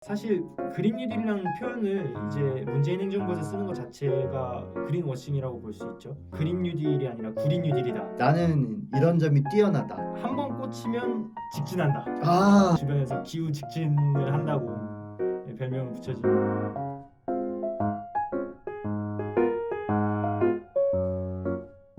사실 그린 뉴딜이라는 표현을 이제 문재인 행정부에서 쓰는 것 자체가 그린 워싱이라고 볼 수 있죠. 그린 뉴딜이 아니라 구린 뉴딜이다. 나는 이런 점이 뛰어나다. 한 번 꽂히면 직진한다. 아, 주변에서 기후 직진을 한다고 별명을 붙여진.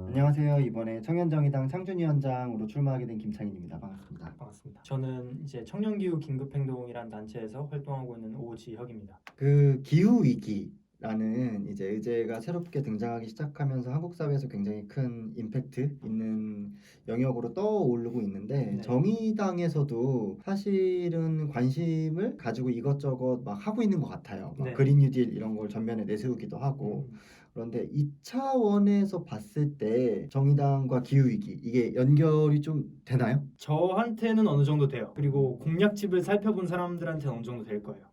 안녕하세요. 이번에 청년정의당 창준위원장으로 출마하게 된 김창인입니다. 반갑습니다. 반갑습니다. 저는 이제 청년기후 긴급행동이란 단체에서 활동하고 있는 오지혁입니다. 그 기후 위기라는 이제 의제가 새롭게 등장하기 시작하면서 한국 사회에서 굉장히 큰 임팩트 있는 영역으로 떠오르고 있는데 네. 정의당에서도 사실은 관심을 가지고 이것저것 막 하고 있는 것 같아요. 막 네. 그린 뉴딜 이런 걸 전면에 내세우기도 하고. 그런데 이 차원에서 봤을 때 정의당과 기후위기 이게 연결이 좀 되나요? 저한테는 어느 정도 돼요. 그리고 공약집을 살펴본 사람들한테는 어느 정도 될 거예요.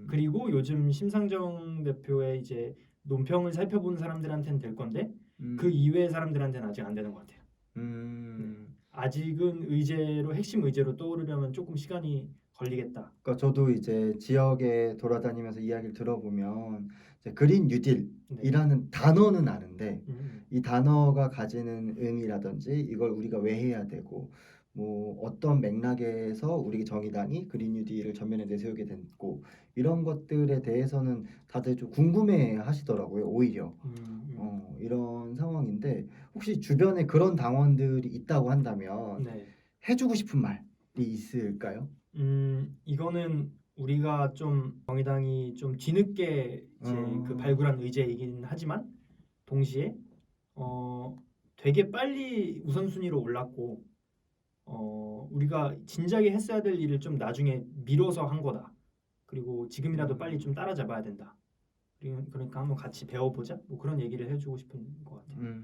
그리고 요즘 심상정 대표의 이제 논평을 살펴본 사람들한테는 될 건데 그 이외의 사람들한테는 아직 안 되는 것 같아요. 아직은 의제로 핵심 의제로 떠오르려면 조금 시간이 걸리겠다. 그러니까 저도 이제 지역에 돌아다니면서 이야기를 들어보면 이제 그린 뉴딜이라는 단어는 아는데 이 단어가 가지는 의미라든지 이걸 우리가 왜 해야 되고 뭐 어떤 맥락에서 우리 정의당이 그린 뉴딜을 전면에 내세우게 됐고 이런 것들에 대해서는 다들 좀 궁금해 하시더라고요. 오히려 이런 상황인데 혹시 주변에 그런 당원들이 있다고 한다면 네. 해주고 싶은 말이 있을까요? 이거는 우리가 좀 정의당이 좀 뒤늦게 이제 그 발굴한 의제이긴 하지만 동시에 되게 빨리 우선순위로 올랐고 우리가 진작에 했어야 될 일을 좀 나중에 미뤄서 한 거다. 그리고 지금이라도 빨리 좀 따라잡아야 된다. 그러니까 한번 같이 배워보자. 뭐 그런 얘기를 해주고 싶은 것 같아요.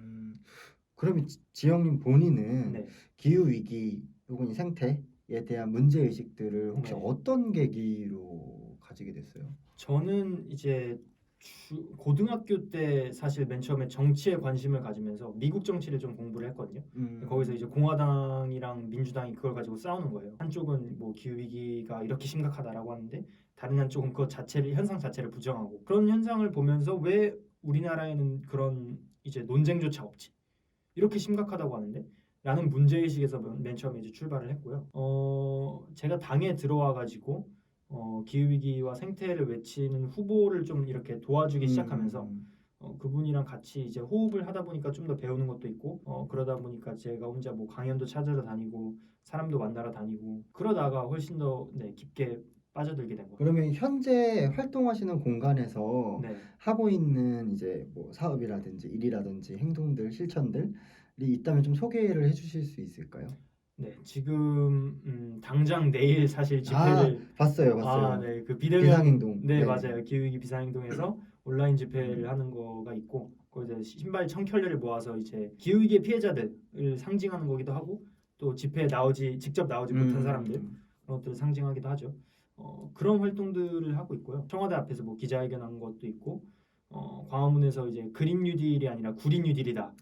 그러면 지영님 본인은 네. 기후 위기 혹은 이 생태에 대한 문제 의식들을 혹시 네. 어떤 계기로 가지게 됐어요? 저는 이제 고등학교 때 사실 맨 처음에 정치에 관심을 가지면서 미국 정치를 좀 공부를 했거든요. 거기서 이제 공화당이랑 민주당이 그걸 가지고 싸우는 거예요. 한쪽은 뭐 기후 위기가 이렇게 심각하다라고 하는데 다른 한쪽은 그 자체를 현상 자체를 부정하고 그런 현상을 보면서 왜 우리나라에는 그런 이제 논쟁조차 없지? 이렇게 심각하다고 하는데 라는 문제의식에서 맨 처음에 이제 출발을 했고요. 제가 당에 들어와 가지고 기후위기와 생태를 외치는 후보를 좀 이렇게 도와주기 시작하면서 그분이랑 같이 이제 호흡을 하다 보니까 좀 더 배우는 것도 있고 그러다 보니까 제가 혼자 뭐 강연도 찾으러 다니고 사람도 만나러 다니고 그러다가 훨씬 더 깊게 빠져들게 된 거예요. 그러면 현재 활동하시는 공간에서 네. 하고 있는 이제 뭐 사업이라든지 일이라든지 행동들, 실천들이 있다면 좀 소개를 해주실 수 있을까요? 네, 지금 당장 내일 사실 집회를 봤어요. 네, 그 비대면 비상행동. 네, 맞아요. 기후위기 비상행동에서 온라인 집회를 하는 거가 있고 거기서 신발 1,000켤레를 모아서 이제 기후위기의 피해자들을 상징하는 거기도 하고 또 집회에 직접 나오지 못한 사람들 그런 것들을 상징하기도 하죠. 그런 활동들을 하고 있고요. 청와대 앞에서 뭐 기자회견한 것도 있고 광화문에서 이제 그린 뉴딜이 아니라 구린 뉴딜이다.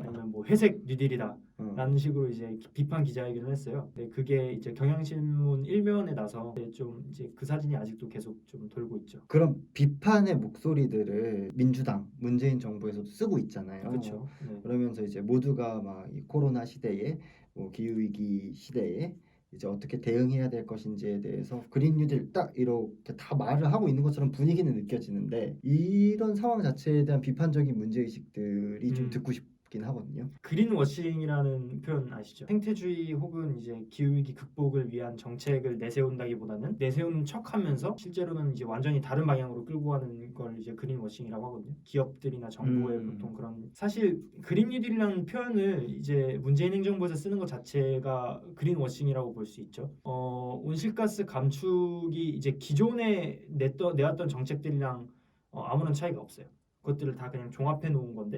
아니면 뭐 회색 뉴딜이다. 라는 식으로 이제 비판 기자회견을 했어요. 네, 그게 이제 경향신문 1면에 나서 좀 이제 그 사진이 아직도 계속 좀 돌고 있죠. 그런 비판의 목소리들을 민주당, 문재인 정부에서도 쓰고 있잖아요. 그렇죠. 네. 그러면서 이제 모두가 막 이 코로나 시대에 뭐 기후 위기 시대에 이제 어떻게 대응해야 될 것인지에 대해서 그린 뉴딜 딱 이렇게 다 말을 하고 있는 것처럼 분위기는 느껴지는데 이런 상황 자체에 대한 비판적인 문제 의식들이 좀 듣고 싶긴 하거든요. 그린워싱이라는 표현 아시죠? 생태주의 혹은 이제 기후위기 극복을 위한 정책을 내세운다기보다는 내세우는 척하면서 실제로는 이제 완전히 다른 방향으로 끌고 가는 걸 이제 그린워싱이라고 하거든요. 기업들이나 정부의 보통 그런 사실 그린 뉴딜이라는 표현을 이제 문재인 행정부에서 쓰는 것 자체가 그린워싱이라고 볼 수 있죠. 온실가스 감축이 이제 기존에 내왔던 정책들이랑 아무런 차이가 없어요. 그것들을 다 그냥 종합해 놓은 건데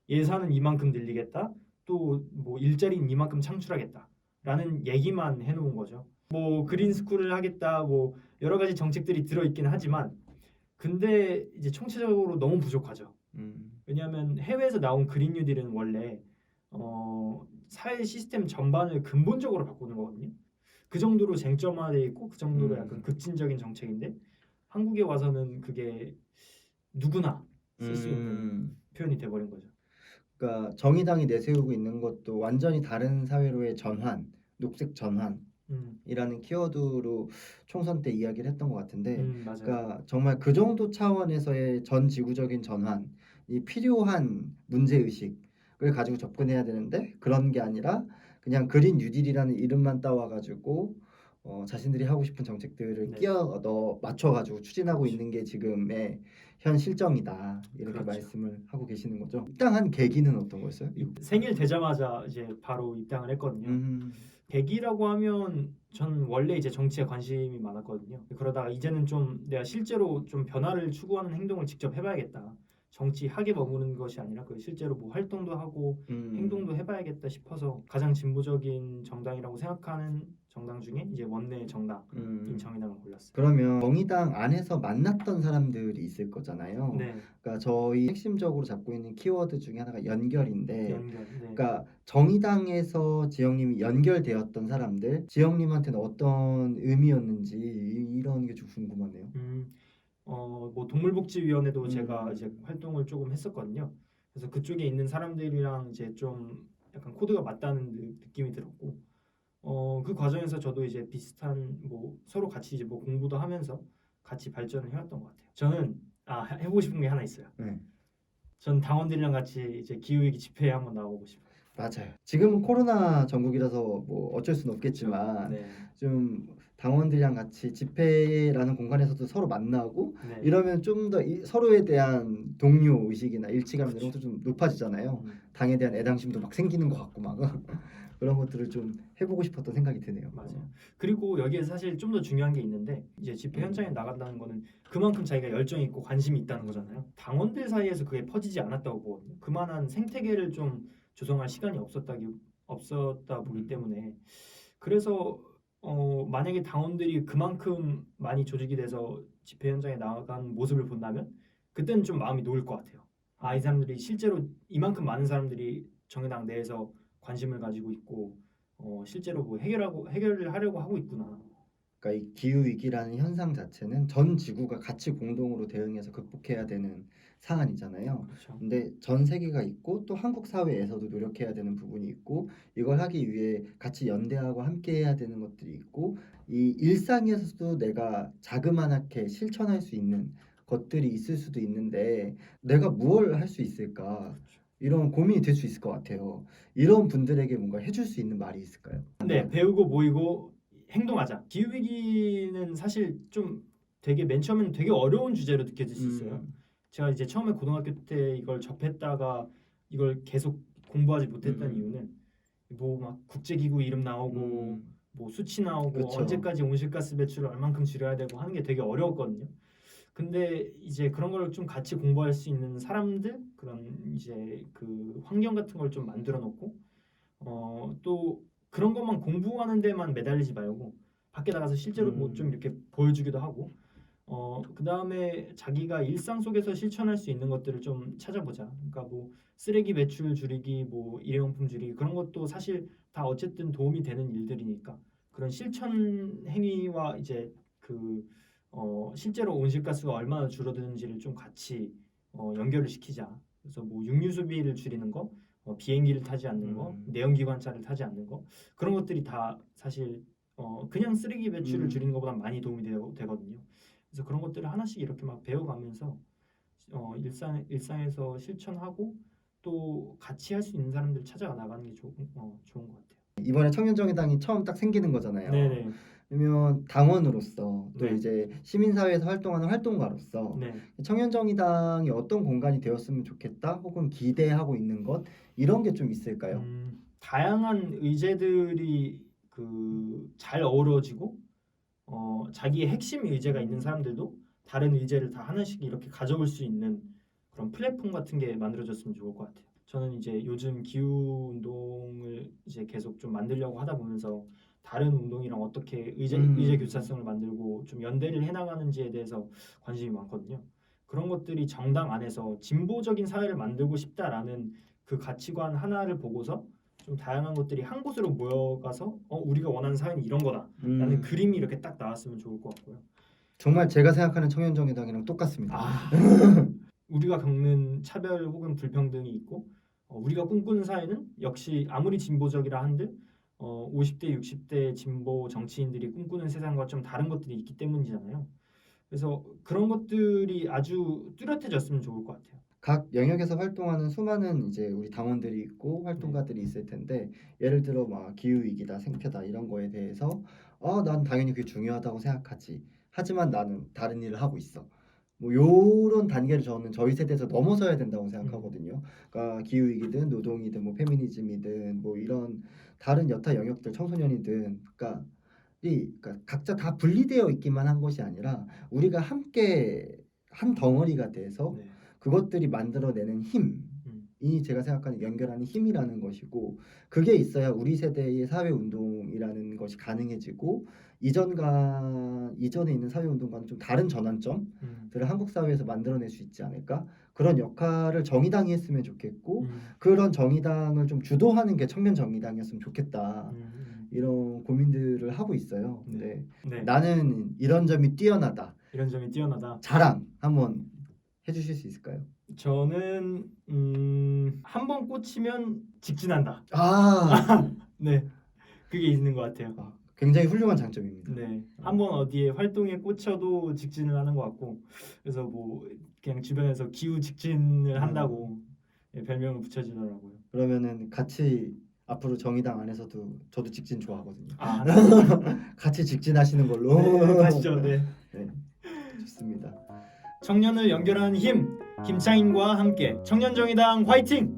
예산은 이만큼 늘리겠다. 또 뭐 일자리는 이만큼 창출하겠다. 라는 얘기만 해놓은 거죠. 뭐 그린 스쿨을 하겠다. 뭐 여러 가지 정책들이 들어있긴 하지만 근데 이제 총체적으로 너무 부족하죠. 왜냐하면 해외에서 나온 그린 뉴딜은 원래 사회 시스템 전반을 근본적으로 바꾸는 거거든요. 그 정도로 쟁점화돼 있고 그 정도로 약간 급진적인 정책인데 한국에 와서는 그게 누구나 쓸 수 있는 음. 표현이 돼버린 거죠. 그러니까 정의당이 내세우고 있는 것도 완전히 다른 사회로의 전환, 녹색 전환이라는 음, 키워드로 총선 때 이야기를 했던 것 같은데, 맞아요. 그러니까 정말 그 정도 차원에서의 전 지구적인 전환이 필요한 문제 의식을 가지고 접근해야 되는데 그런 게 아니라 그냥 그린 뉴딜이라는 이름만 따와가지고 자신들이 하고 싶은 정책들을 네. 끼워 넣어 맞춰가지고 추진하고 그렇죠. 있는 게 지금의 현 실정이다 이렇게 그렇죠. 말씀을 하고 계시는 거죠. 입당한 계기는 어떤 거였어요? 생일 되자마자 이제 바로 입당을 했거든요. 음, 계기라고 하면 전 원래 이제 정치에 관심이 많았거든요. 그러다가 이제는 좀 내가 실제로 좀 변화를 추구하는 행동을 직접 해봐야겠다. 정치 학에 머무는 것이 아니라 그 실제로 뭐 활동도 하고 행동도 해봐야겠다 싶어서 가장 진보적인 정당이라고 생각하는 정당 중에 이제 원내 정당인 정의당을 골랐어요. 그러면 정의당 안에서 만났던 사람들이 있을 거잖아요. 네, 그러니까 저희 핵심적으로 잡고 있는 키워드 중에 하나가 연결인데, 연결. 네. 그러니까 정의당에서 지영님이 연결되었던 사람들, 지영님한테는 어떤 의미였는지 이런 게 좀 궁금하네요. 뭐 동물복지위원회도 제가 이제 음, 활동을 조금 했었거든요. 그래서 그쪽에 있는 사람들이랑 이제 좀 약간 코드가 맞다는 느낌이 들었고, 그 과정에서 저도 이제 비슷한 뭐 서로 같이 이제 뭐 공부도 하면서 같이 발전을 해왔던 것 같아요. 저는 해보고 싶은 게 하나 있어요. 네. 전 당원들이랑 같이 이제 기후위기 집회에 한번 나가보고 싶어요. 맞아요. 지금은 코로나 전국이라서 뭐 어쩔 수는 그렇죠. 없겠지만 네, 좀 당원들이랑 같이 집회라는 공간에서도 서로 만나고 네, 이러면 좀 더 서로에 대한 동료 의식이나 일치감 이런 그렇죠. 것도 좀 높아지잖아요. 음, 당에 대한 애당심도 막 생기는 것 같고 막 그런 것들을 좀 해보고 싶었던 생각이 드네요. 맞아요. 그리고 여기에 사실 좀 더 중요한 게 있는데 이제 집회 현장에 나간다는 거는 그만큼 자기가 열정이 있고 관심이 있다는 거잖아요. 당원들 사이에서 그게 퍼지지 않았다고 보거든요. 그만한 생태계를 좀 조성할 시간이 없었다 보기 때문에 그래서 만약에 당원들이 그만큼 많이 조직이 돼서 집회 현장에 나간 모습을 본다면 그때는 좀 마음이 놓일 것 같아요. 이 사람들이 실제로 이만큼 많은 사람들이 정의당 내에서 관심을 가지고 있고 실제로 뭐 해결을 하려고 하고 있구나. 그러니까 이 기후 위기라는 현상 자체는 전 지구가 같이 공동으로 대응해서 극복해야 되는 사안이잖아요. 그렇죠. 근데 전 세계가 있고 또 한국 사회에서도 노력해야 되는 부분이 있고 이걸 하기 위해 같이 연대하고 함께 해야 되는 것들이 있고 이 일상에서도 내가 자그마하게 실천할 수 있는 것들이 있을 수도 있는데 내가 무엇을 할 수 있을까? 그렇죠. 이런 고민이 될 수 있을 것 같아요. 이런 분들에게 뭔가 해줄 수 있는 말이 있을까요? 네, 배우고 모이고 행동하자. 기후 위기는 사실 좀 되게 맨 처음에는 되게 어려운 주제로 느껴질 수 있어요. 음, 제가 이제 처음에 고등학교 때 이걸 접했다가 이걸 계속 공부하지 못했던 음. 이유는 뭐 막 국제기구 이름 나오고 음, 뭐 수치 나오고 그렇죠. 언제까지 온실가스 배출을 얼만큼 줄여야 되고 하는 게 되게 어려웠거든요. 근데 이제 그런 걸 좀 같이 공부할 수 있는 사람들 그런 이제 그 환경 같은 걸 좀 만들어 놓고 또 그런 것만 공부하는 데만 매달리지 말고 밖에 나가서 실제로 뭐 좀 음, 이렇게 보여주기도 하고 그다음에 자기가 일상 속에서 실천할 수 있는 것들을 좀 찾아보자. 그러니까 뭐 쓰레기 배출 줄이기, 뭐 일회용품 줄이기 그런 것도 사실 다 어쨌든 도움이 되는 일들이니까 그런 실천 행위와 이제 그 실제로 온실가스가 얼마나 줄어드는지를 좀 같이 연결을 시키자. 그래서 뭐 육류 소비를 줄이는 거, 비행기를 타지 않는 거, 음, 내연기관차를 타지 않는 거 그런 것들이 다 사실 그냥 쓰레기 배출을 줄이는 음. 것보다 많이 도움이 되거든요. 그래서 그런 것들을 하나씩 이렇게 막 배워가면서 일상에서 실천하고 또 같이 할 수 있는 사람들 찾아 나가는 게 좋은 것 같아요. 이번에 청년정의당이 처음 딱 생기는 거잖아요. 네네. 그러면 당원으로서 또 네. 이제 시민사회에서 활동하는 활동가로서 네. 청년정의당이 어떤 공간이 되었으면 좋겠다 혹은 기대하고 있는 것 이런 게 좀 있을까요? 다양한 의제들이 그 잘 어우러지고 자기의 핵심 의제가 있는 음, 사람들도 다른 의제를 다 하나씩 이렇게 가져올 수 있는 그런 플랫폼 같은 게 만들어졌으면 좋을 것 같아요. 저는 이제 요즘 기후 운동을 이제 계속 좀 만들려고 하다 보면서 다른 운동이랑 어떻게 의제 음, 교차성을 만들고 좀 연대를 해나가는지에 대해서 관심이 많거든요. 그런 것들이 정당 안에서 진보적인 사회를 만들고 싶다라는 그 가치관 하나를 보고서 좀 다양한 것들이 한 곳으로 모여가서 우리가 원하는 사회는 이런 거다라는 음. 그림이 이렇게 딱 나왔으면 좋을 것 같고요. 정말 제가 생각하는 청년정의당이랑 똑같습니다. 우리가 겪는 차별 혹은 불평등이 있고 우리가 꿈꾸는 사회는 역시 아무리 진보적이라 한들 50대 60대 진보 정치인들이 꿈꾸는 세상과 좀 다른 것들이 있기 때문이잖아요. 그래서 그런 것들이 아주 뚜렷해졌으면 좋을 것 같아요. 각 영역에서 활동하는 수많은 이제 우리 당원들이 있고 활동가들이 있을 텐데 예를 들어 막 기후 위기다 생태다 이런 거에 대해서 난 당연히 그게 중요하다고 생각하지. 하지만 나는 다른 일을 하고 있어. 뭐 요런 단계를 저는 저희 세대에서 넘어서야 된다고 생각하거든요. 그러니까 기후 위기든 노동이든 뭐 페미니즘이든 뭐 이런 다른 여타 영역들 청소년이든 그러니까 각자 다 분리되어 있기만 한 것이 아니라 우리가 함께 한 덩어리가 돼서 네. 그것들이 만들어내는 힘이 제가 생각하는 연결하는 힘이라는 것이고 그게 있어야 우리 세대의 사회운동이라는 것이 가능해지고 이전에 있는 사회운동과는 좀 다른 전환점들을 한국 사회에서 만들어낼 수 있지 않을까? 그런 역할을 정의당이 했으면 좋겠고 그런 정의당을 좀 주도하는 게 청년 정의당이었으면 좋겠다. 이런 고민들을 하고 있어요. 근데 네. 나는 이런 점이 뛰어나다. 이런 점이 뛰어나다. 자랑 한번 해주실 수 있을까요? 저는 한 번 꽂히면 직진한다. 네, 그게 있는 것 같아요. 굉장히 훌륭한 장점입니다. 네, 한번 어디에 활동에 꽂혀도 직진을 하는 것 같고, 그래서 뭐 그냥 주변에서 기후 직진을 한다고 별명을 붙여주더라고요. 그러면은 같이 앞으로 정의당 안에서도 저도 직진 좋아하거든요. 네. 같이 직진하시는 걸로. 네, 가시죠. 네. 네, 좋습니다. 청년을 연결하는 힘, 김창인과 함께 청년정의당 화이팅!